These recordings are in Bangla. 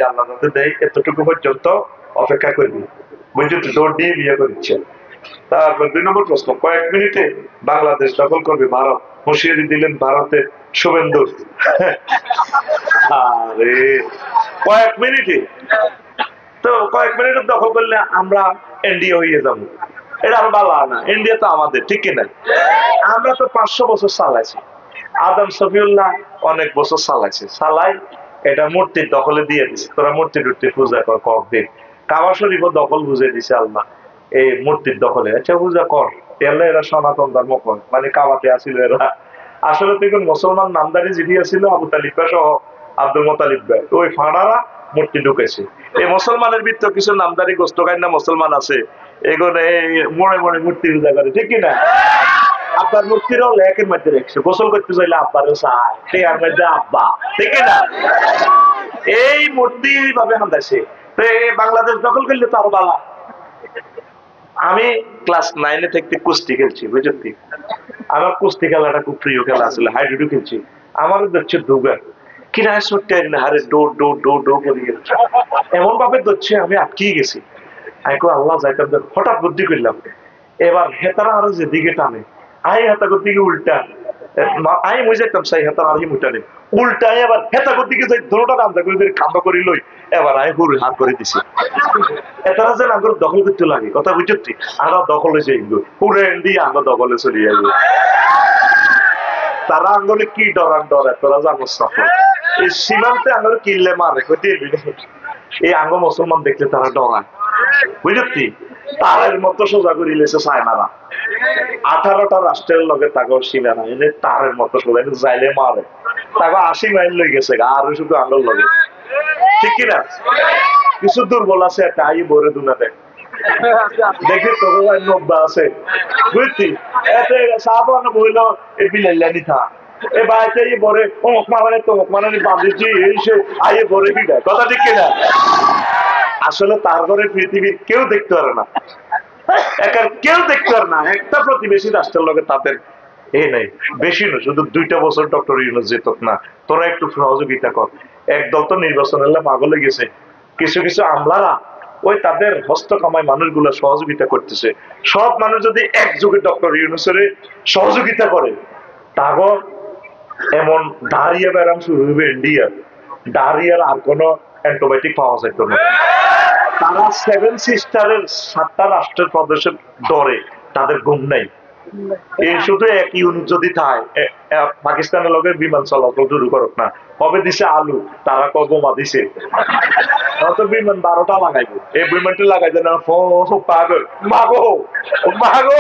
যে আল্লাহ যাতে দেয় এতটুকু পর্যন্ত অপেক্ষা করবি, বুঝলি তো, দৌড় দিয়ে বিয়ে করেছে। তারপর 2 নম্বর প্রশ্ন, কয়েক মিনিটে বাংলাদেশ দখল করবে ভারত, হুঁশিয়ারি দিলেন ভারতের শুভেন্দু। আরে কয়েক মিনিটে, তো কয়েক মিনিটে দখল করলে আমরা ইন্ডিয়া হয়ে যাবো, এটা আর ভালো না। ইন্ডিয়া তো আমাদের, ঠিক কিনা? আমরা তো 500 বছর চালাইছি, আদম শফিউল্লাহ অনেক বছর চালাইছে, চালাই এটা মূর্তির দখলে দিয়ে দিছে। তোরা মূর্তি টুর্তি পূজা কর, কয়েকদিন কাবা শরীফ দখল বুঝে দিছে আল্লাহ এই মূর্তির দখলে। আচ্ছা পূজা কর, তাহলে এরা সনাতন ধর্ম কর, মানে কাবাতে আসিল এরা। আসলে তো এখন মুসলমান নামদারি যিনি ছিল আবু তালিব সহ আব্দুল মোতালিব ভাই, ওই ফাঁড়ারা মূর্তি ঢুকেছে। এই মুসলমানের ভিতর কিছু নামদারি গোস্ত খাই না মুসলমান আছে, এগুলো মোড়ে মোড়ে মূর্তি পূজা করে, ঠিক কিনা? আব্বার মূর্তিরও লেখের মধ্যে রেখেছে, গোসল করতে চাইলে আব্বারও চায়, টেয়ার মধ্যে আব্বা, ঠিক না? এই মূর্তি এইভাবে হান্দাইছে। তো বাংলাদেশ দখল করলে তো আরো বালা। আমি ক্লাস 9-এ থাকতে কুস্তি খেলছি, বুঝলি? আমার কুস্তি খেলাটা খুব প্রিয় খেলা আসলে, হাইডুডু খেলছি। আমারও ধরছে দুবার কিনা সত্যি হারে ডোর ডোর ডোর ডোর করে গেছে, এমন ভাবে ধরছে আমি আটকিয়ে গেছি। আমি আল্লাহ যাইতাম, হঠাৎ বুদ্ধি করলাম, এবার হেতারা আরো যেদিকে টানে আই হেতাগর দিকে উল্টা, আমি বুঝাইতাম সেই হেতার আর উল্টানে উল্টাই, এবার হেতাগর দিকে যাই দোনোটা রান্না করে খাম্বা করি লই, এবার আমি হুড় হাত করে দিছি। এতারা যে আঙ্গুর দখল করতে লাগে, কথা বুঝছি, আমরা দখলে যাই হুড়ে দিয়ে আমরা দখলে চলে যাবো। তারা আঙ্গুলে কি ডরান ডরে তোরা জানো, এই সীমান্তে আঙ্গুলে কিনলে মারে, এই আঙ্গ মুসলমান দেখলে তারা ডরায়, বুঝলি? তারের মতো সোজা করে লেছে চায়নারা, 18টা রাষ্ট্রের লগে তাকে সীমানা এনে তারের মতো সোজা যাইলে মারে, তাকে 80 মাইল লই গেছে আর শুধু আঙ্গুল লগে, ঠিক কিনা? কিছু দুর্বল আছে একটা আই ভরে দুনাতে দেখি তো 90 আছে, বুঝলি? এতে সাহাবান বইল এই বিলাইলানি থা এ বাড়িতে বরে অমুক মানে তমুক মানে বাঁধিছি এই সে আইয়ে ভরে ফিরে, কথা ঠিক কিনা? আসলে তার ঘরে পৃথিবীর কেউ দেখতে পারে না, একার কেউ দেখতে পারে না। একটা প্রতিবেশী রাষ্ট্রের লগে তাদের এই নাই, বেশি না, শুধু 2টা বছর ডক্টর ইউনূস যেত না, তোরা একটু সহযোগিতা কর। একদল তো নির্বাচন হলে পাগলে গেছে, কিছু কিছু আমলারা ওই তাদের হস্ত কামাই মানুষগুলো সহযোগিতা করতেছে। সব মানুষ যদি একযোগে ডক্টর ইউনূসের সহযোগিতা করে, তাগো এমন ডায়রিয়া ব্যারাম শুরু হবে ইন্ডিয়া, ডায়রিয়ার আর কোনো অ্যান্টিবায়োটিক পাওয়া যেত না। তারা 7 সিস্টারের 7টা রাষ্ট্রের প্রদেশের ডরে তাদের ঘুম নাই। এই শুধু এক ইউনিট যদি থাকে, পাকিস্তানের লগে বিমান চলাচল শুরু করক না, কবে দিছে আলু, তারা কবে বোমা দিছে, বিমান 12টা লাগাইবো, এই বিমানটা লাগাইছে না পাগল মাগো মাগো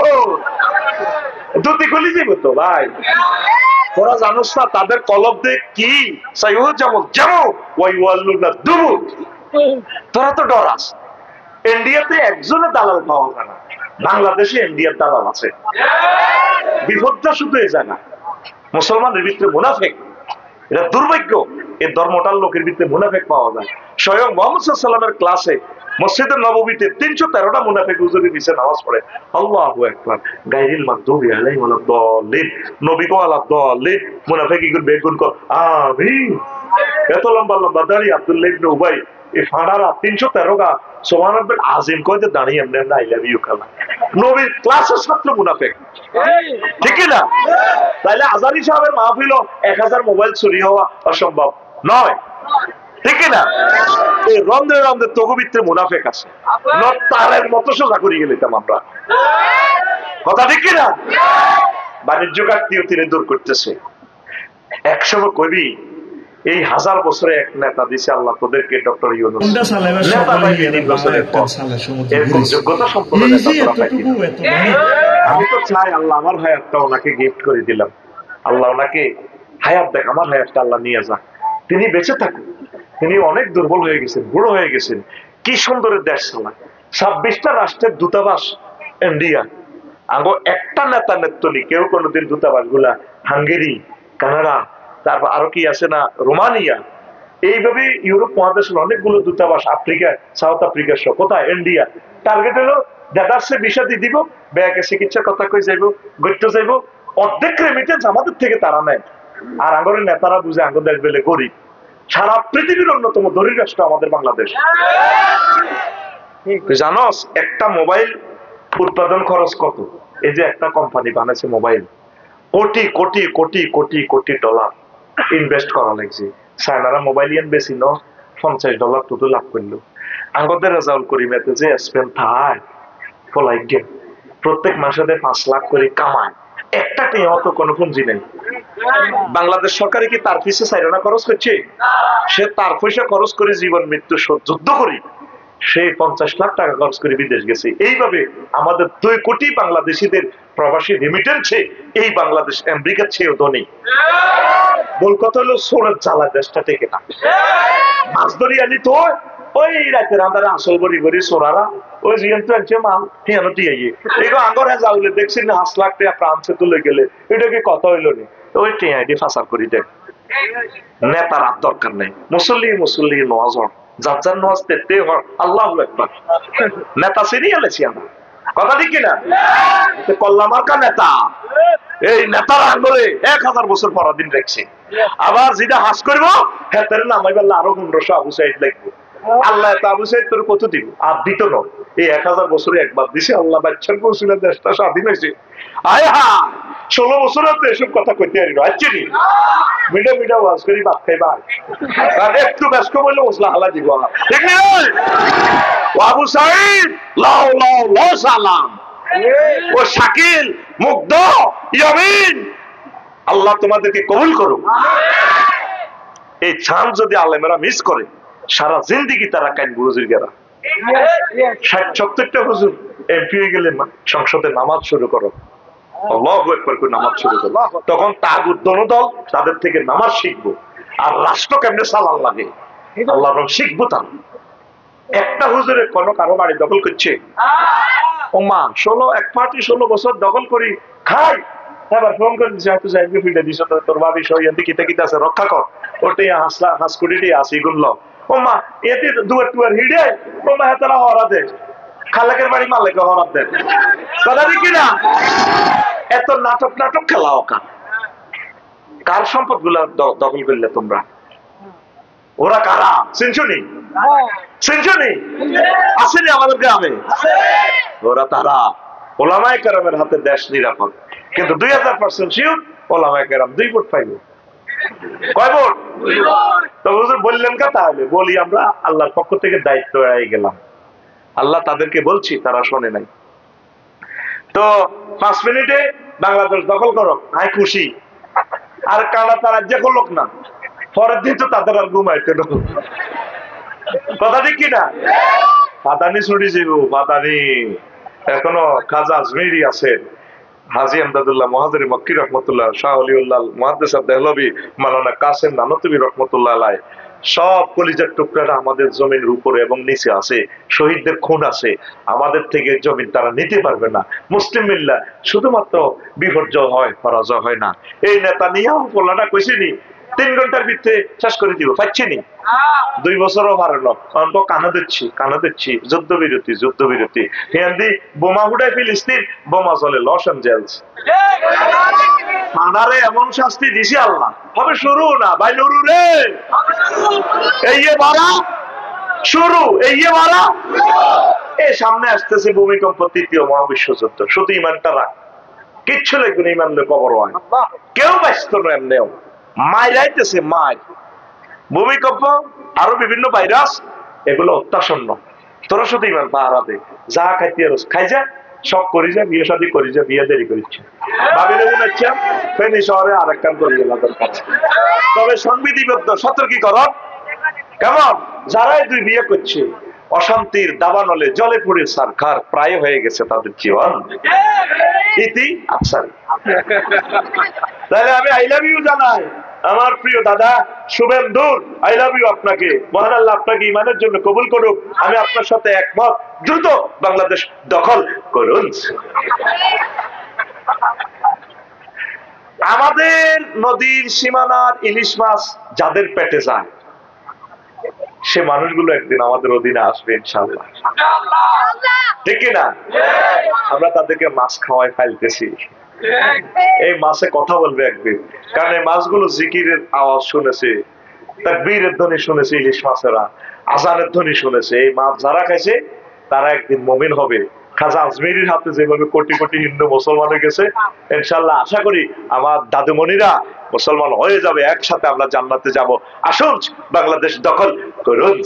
দুটি খুলি যাব তো ভাই। তোরা জানোস না তাদের কলব দেখ কি সাইও যেমন যেমন ওই ওয়াল্লুনা দুবু, তোরা তো ডরাস। ইন্ডিয়াতে একজনের দালাল পাওয়া যায় না, বাংলাদেশে ইন্ডিয়ার দালাল আছে। বিপদটা শুধু এই জায়গা, মুসলমানের ভিতরে মুনাফিক, এটা দুর্ভাগ্য। এই ধর্মটার লোকের ভিতরে মুনাফিক পাওয়া যায়। স্বয়ং মুহাম্মদ সাল্লাল্লাহু আলাইহি ওয়াসাল্লামের ক্লাসে মসজিদের নববীতে 313টা মুনাফিক হুজুরি নিচে নামাজ পড়ে, আল্লাহু আকবার, গায়রিল মাগদুবি আলাইহিম ওয়ালাদ-দাল্লিন, নবী কো আলাদ-দাল্লিন, মুনাফিক কি করে বেগুন কর আমিন। এত লম্বা লম্বা দাড়ি আব্দুল্লাহ ইবনে উবাই, এই ফাড়ারা 313 সুবহানাল্লাহ আজিম কইতে দাঁড়িয়ে এমনি এমনি আই লাভ ইউ খালা, নবীর ক্লাসের ছাত্র মুনাফিক, ঠিক না? তাইলে আজারি সাহেবের মাহফিল 1000 মোবাইল চুরি হওয়া অসম্ভব নয়, ঠিক না? এই রন্ধে রন্ধে তগবিত্রে মুনাফিক আছে, তারের মতো সোজা করি গেলিতাম আমরা, কথা ঠিক না? বাণিজ্য ঘাটতিও তিনি দূর করতেছে। একসময় কবি এই 1000 বছরে এক নেতা দিছে আল্লাহ তোদেরকে, ডক্টর ইউনূস এরকম যোগ্যতা সম্পন্ন নেতা। আমি তো চাই আল্লাহ আমার হায়াতটা ওনাকে গিফট করে দিলাম, আল্লাহ ওনাকে হায়াত দেখ, আমার হায়াতটা আল্লাহ নিয়ে যাক, তিনি বেঁচে থাকুন। তিনি অনেক দুর্বল হয়ে গেছেন, বুড়ো হয়ে গেছেন, কি সুন্দরের দেশ চালায়, 26টা রাষ্ট্রের দূতাবাস ইন্ডিয়া, আগো একটা নেতা নেত্রী কেউ কোনোদিন দূতাবাস গুলা হাঙ্গেরি, কানাডা, তারপর আরো কি আছে না রোমানিয়া, এইভাবে ইউরোপ মহাদেশের অনেকগুলো দূতাবাস, আফ্রিকা, সাউথ আফ্রিকা সহ, কোথায় ইন্ডিয়া। টার্গেট হলো দেদারসে ভিসা দিয়ে দিব, ব্যাগে চিকিৎসার কথা কই যাইব, গড়তে যাইব, অর্ধেক রেমিটেন্স আমাদের থেকে তারা নেয়। আর আঙ্গরের নেতারা বুঝে আঙ্গ দেশ বেলে গরিব, সারা পৃথিবীর অন্যতম ধনী রাষ্ট্র আমাদের বাংলাদেশ। তুই জানোস একটা মোবাইল উৎপাদন খরচ কত? এই যে একটা কোম্পানি বানাইছে mobile, crore crore crore crore crore dollar invest করা লাগছে। চায়নারা মোবাইল ইয়ান বেশি ন $50 তো লাভ করলো। আমাদের রেজাউল করিমেতে যে স্পেন থায় ফলাই গেম প্রত্যেক মাসে 5 লাখ করে কামায়, একটা টিয়াও তো কোনো পুঁজি নেই। বাংলাদেশ সরকারে কি তার পিছিয়ে চাইরানা খরচ করছে? সে তার পয়সা খরচ করে জীবন মৃত্যু যুদ্ধ করি সে 50 লাখ টাকা খরচ করে বিদেশ গেছে। এইভাবে আমাদের 2 কোটি বাংলাদেশিদের প্রবাসী রেমিটেন্সে এই বাংলাদেশ আমেরিকার চেয়েও ধনী। বল কথা হলো সোরের জ্বালা দেশটা টেকে না। মাছ ধরি আনি তো ওই রাতের আন্ধারে আসল বড়ি বড়ি সোরারা ওই জিয়ান তো আনছে মাল হিয়ানো দিয়ে এগো আঙ্গর হ্যাঁ যাওলে দেখছি না 5 লাখ টাকা ফ্রান্সে তুলে গেলে এটা কি কথা হইলো নি? ওই টিআইডি ফাসার করি দেখ। নেতার আর দরকার নেই, মুসল্লি মুসল্লি নওয়াজ হন, যার যার নওয়াজ তেতে হন, আল্লাহু আকবার। নেতা চিনিয়ে আলেছি আমরা, কথা ঠিক কিনা? কল্লামার্কা নেতা, এই নেতার আঙ্গলে 1000 বছর পরাধীন রাখছে। আবার যেটা হাস করবো হ্যাঁ তার নামাইবার আরো 1500 আবু সাইদ লাগবে। আল্লাহ আবু সাইদ তোর কত দিব? আর দিত না। এই 1000 বছরে একবার দিছে আল্লাহ বাচ্চার বলছিল দেশটা স্বাধীন হয়েছে। আয় হা 16 বছর এসব কথা কইতে পারি না। আচ্ছা নি মিডা মিডা ওয়াজ করি বাদ খাই ভাই, আর একটু ব্যস্ত বললে ওসলা হালা দিব ঠিক না? আবু সাইদ লাও লাও লাও সালাম, ও শাকিল মুগ্ধ ইয়ামিন, আল্লাহ তোমাদেরকে কবুল করুক। এই চাঁদ যদি আলেমেরা মিস করে সারা জিন্দিগি তারা কাইন বুঝির গেরা। 60-70টা হুজুর এমপি হয়ে গেলে সংসদে নামাজ শুরু করো, আল্লাহু আকবার করে নামাজ শুরু করো, তখন তাগুত দল তাদের থেকে নামাজ শিখবো আর রাষ্ট্র কেমনে সালাম লাগে আল্লাহ শিখবো। তার একটা হুজুরের কোন কারো বাড়ি দখল করছে ও মা 16 এক পার্টি 16 বছর দখল করি খাই, এবার ফোন করে দিছে হয়তো যাইবে ফিরে দিছ তোর ভাবি সহিয়ান্তি কিতা কিতা আছে রক্ষা কর, ওটাই হাসলা হাস কোটিটি আসি গুনল ও মা এতে দুয়ার টুয়ার হিড়ে ও মা হাতারা হরা দে খালাকের বাড়ি মালিক হরা দেন, কথা দেখি না? এত নাটক নাটক খেলা ওকা কার সম্পদ গুলা দখল করলে তোমরা? ওরা কারা? সেঞ্চুরি সেঞ্চুরি আসেনি আমাদের গ্রামে? ওরা তারা ওলামায়ে কেরামের হাতে দেশ নিরাপদ, কিন্তু 2000% শিওর ওলামায়ে কেরাম 2 ভোট পাইবে। কয় ভোট? তো হুজুর বললেন কা? তাহলে বলি আমরা আল্লাহর পক্ষ থেকে দায়িত্ব এড়াই গেলাম। আল্লাহ তাদেরকে বলছি, তারা শোনে নাই। তো 5 মিনিটে বাংলাদেশ দখল করো, আয় খুশি। আর কারা তারা যে লোক না পরের দিন তো তাদের আর ঘুমাইতে না, কথা ঠিক কিনা? পাতানি ছুটি যাব পাতানি। এখনো খাজা আজমেরি আছে, হাজী আমদাদুল্লাহ মুহাজির মক্কি রহমতুল্লাহ, শাহ ওলিউল্লাহ মুহাদ্দিস দেহলভী, মাওলানা কাসেম নানতুবি রহমতুল্লাহ আলাইহি, সব কলিজার টুকরাটা আমাদের জমিনের উপরে এবং নিচে আছে। শহীদদের খুন আছে, আমাদের থেকে জমিন তারা নিতে পারবে না। মুসলিম মিল্লাহ শুধুমাত্র বিপর্যয় হয়, পরাজয় হয় না। এই নেতা নিয়েও পোলাটা কইছিনি 3 ঘন্টার ভিতরে শেষ করে দিব, পাচ্ছিনি 2 বছরও পারল। অন্ত কানা দিচ্ছি যুদ্ধ বিরতি হিন্দি বোমা উঠায় ফিলিস্তিন, বোমা চলে লস এঞ্জেলস। থানারে এমন শাস্তি দিছি আল্লাহ, হবে শুরু না ভাই নুরু রে, এই বাড়া শুরু, এই বাড়া। এই সামনে আসতেছে ভূমিকম্প, 3য় মহাবিশ্বযুদ্ধ। শুধু ইমানটা রাখ, কিচ্ছু লাগবে না, ইমান কবর হয়, কেউ ব্যস্ত নয়। এমনিও মাইরাইতেছে মাই, ভূমিকম্প আরো বিভিন্ন ভাইরাস, এগুলো অত্যাসন্ন। তোরা শুধু ইমান পাহারা দে, যা খাইতে খাই যা, সব করি যা, বিয়ে শাদী করি যা, বিয়ে দেরি করিচ্ছে ভাবি রেগুন হচ্ছে ফেনী শহরে আর একখান করি আমাদের কাছে। তবে সংবিধিবদ্ধ সতর্কীকরণ কেমন? যারাই 2 বিয়ে করছে অশান্তির দাবানলে জলে পড়ে সারখার প্রায় হয়ে গেছে তাদের জীবন ইতি আফসার। তাহলে আমি আই লাভ ইউ জানাই আমার প্রিয় দাদা শুভেন্দুর, আই লাভ ইউ আপনাকে। মহান আল্লাহ আপনাকে ইমানের জন্য কবুল করুক। আমি আপনার সাথে একমত, দ্রুত বাংলাদেশ দখল করুন। আমাদের নদীর সীমানার ইলিশ মাছ যাদের পেটে যায়, সে মানুষগুলো একদিন আমাদের অধীনে আসবে ইনশাআল্লাহ, ঠিক কিনা? আমরা তাদেরকে মাছ খাওয়াই ফেলতেছি, এই মাছে কথা বলবে একদিন, কারণ এই মাছগুলো জিকিরের আওয়াজ শুনেছে, তাকবীরের ধ্বনি শুনেছে ইলিশ মাছেরা, আজানের ধ্বনি শুনেছে। এই মাছ যারা খাইছে তারা একদিন মুমিন হবে। খাজা আজমিরির হাতে যেভাবে কোটি কোটি হিন্দু মুসলমান হয়ে গেছে, ইনশাআল্লাহ আশা করি আমার দাদুমণিরা মুসলমান হয়ে যাবে, একসাথে আমরা জান্নাতে যাব। আসুন বাংলাদেশ দখল করুন।